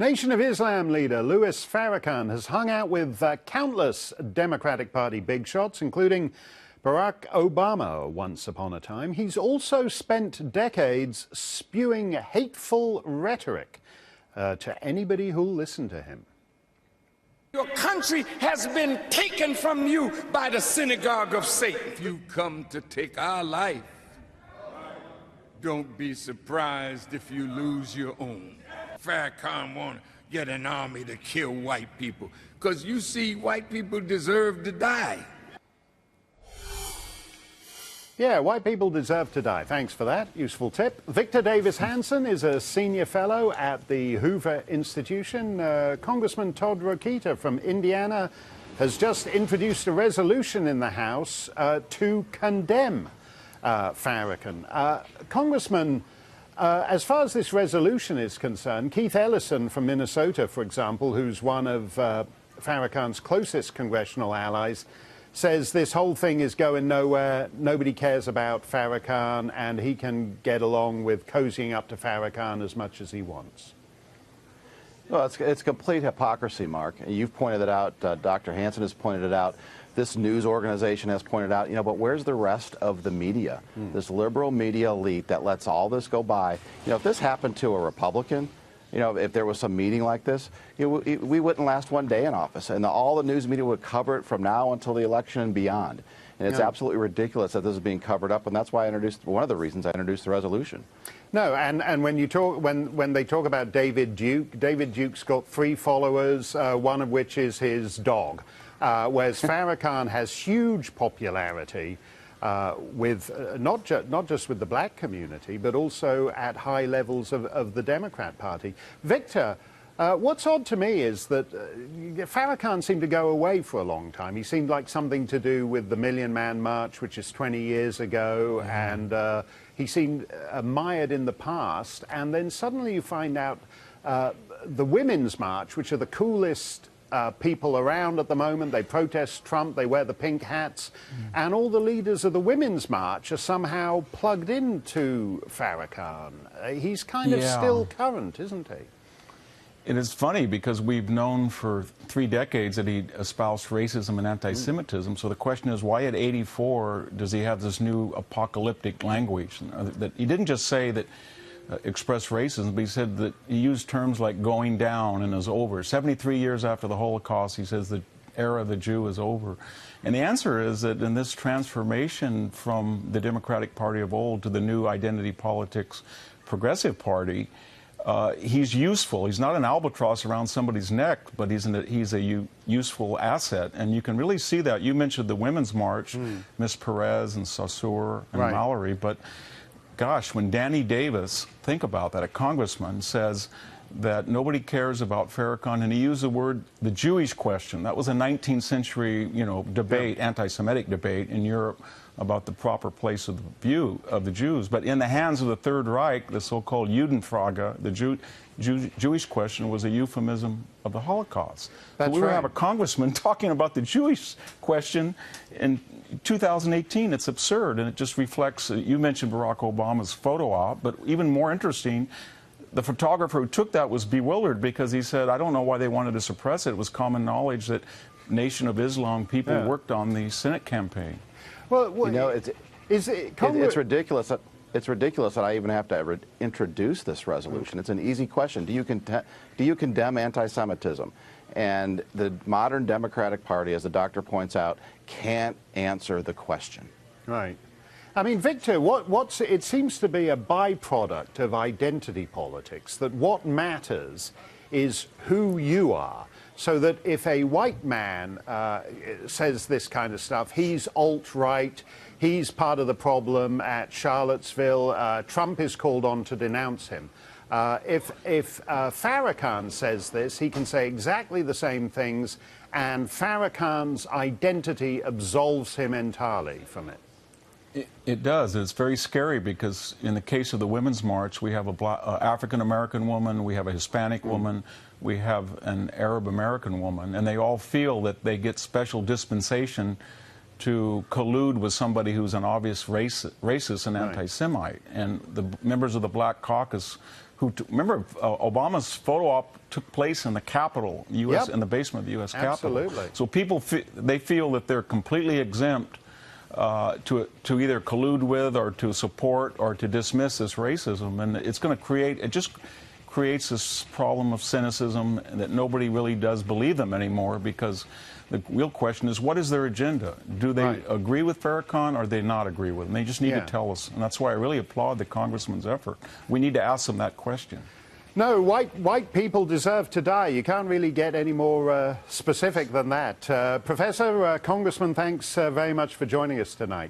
Nation of Islam leader Louis Farrakhan has hung out with countless Democratic Party big shots, including Barack Obama once upon a time. He's also spent decades spewing hateful rhetoric to anybody who'll listen to him. Your country has been taken from you by the synagogue of Satan. You come to take our life. Don't be surprised if you lose your own. Farrakhan want to get an army to kill white people, because you see, white people deserve to die. Yeah, white people deserve to die. Thanks for that useful tip. Victor Davis Hanson is a senior fellow at the Hoover Institution. Congressman Todd Rokita from Indiana has just introduced a resolution in the House to condemn Farrakhan. Congressman, as far as this resolution is concerned, Keith Ellison from Minnesota, for example, who's one of Farrakhan's closest congressional allies, says this whole thing is going nowhere, nobody cares about Farrakhan, and he can get along with cozying up to Farrakhan as much as he wants. Well, it's complete hypocrisy, Mark. You've pointed it out, Dr. Hanson has pointed it out, this news organization has pointed out, but where's the rest of the media? This liberal media elite that lets all this go by. If this happened to a Republican, if there was some meeting like this, we wouldn't last one day in office, and all the news media would cover it from now until the election and beyond. And it's absolutely ridiculous that this is being covered up, and that's why one of the reasons I introduced the resolution. No, and when you talk, when they talk about David Duke's got 3 followers, one of which is his dog, whereas Farrakhan has huge popularity with not just with the black community, but also at high levels of the Democrat Party. Victor, what's odd to me is that Farrakhan seemed to go away for a long time. He seemed like something to do with the Million Man March, which is 20 years ago, and he seemed mired in the past. And then suddenly you find out the Women's March, which are the coolest people around at the moment. They protest Trump, they wear the pink hats, and all the leaders of the Women's March are somehow plugged into Farrakhan. He's kind of still current, isn't he? It is funny because we've known for 3 decades that he espoused racism and anti-Semitism. So the question is, why at 84 does he have this new apocalyptic language? That he didn't just say that express racism, but he said that he used terms like going down and is over. 73 years after the Holocaust, he says the era of the Jew is over. And the answer is that in this transformation from the Democratic Party of old to the new identity politics progressive party, he's useful. He's not an albatross around somebody's neck, but he's a useful asset. And you can really see that. You mentioned the Women's March, Miss Perez and Saussure and Mallory, but gosh, when Danny Davis, think about that, a congressman, says that nobody cares about Farrakhan, and he used the word the Jewish question. That was a 19th century, debate, anti-Semitic debate in Europe about the proper place of the view of the Jews. But in the hands of the Third Reich, the so-called Judenfrage, the Jewish question, was a euphemism of the Holocaust. That's so we right. have a congressman talking about the Jewish question in 2018. It's absurd, and it just reflects, you mentioned Barack Obama's photo op, but even more interesting, the photographer who took that was bewildered because he said, I don't know why they wanted to suppress it. It was common knowledge that Nation of Islam people worked on the Senate campaign. Well, it's ridiculous. It's ridiculous that I even have to introduce this resolution. It's an easy question. Do you condemn anti-Semitism? And the modern Democratic Party, as the doctor points out, can't answer the question. Right. I mean, Victor, it seems to be a byproduct of identity politics, that what matters is who you are. So that if a white man says this kind of stuff, he's alt-right, he's part of the problem at Charlottesville, Trump is called on to denounce him. If Farrakhan says this, he can say exactly the same things, and Farrakhan's identity absolves him entirely from it. It does. It's very scary because in the case of the Women's March, we have a African-American woman, we have a Hispanic woman, we have an Arab-American woman, and they all feel that they get special dispensation to collude with somebody who's an obvious racist and anti-Semite. And the members of the Black Caucus remember, Obama's photo op took place in the Capitol, U.S. Yep. in the basement of the U.S. Capitol. Absolutely. So people they feel that they're completely exempt to either collude with or to support or to dismiss this racism, and it's going to creates this problem of cynicism that nobody really does believe them anymore, because the real question is, what is their agenda? Do they agree with Farrakhan or do they not agree with him? They just need to tell us, and that's why I really applaud the congressman's effort. We need to ask them that question. No, white people deserve to die. You can't really get any more specific than that. Professor, Congressman, thanks very much for joining us tonight.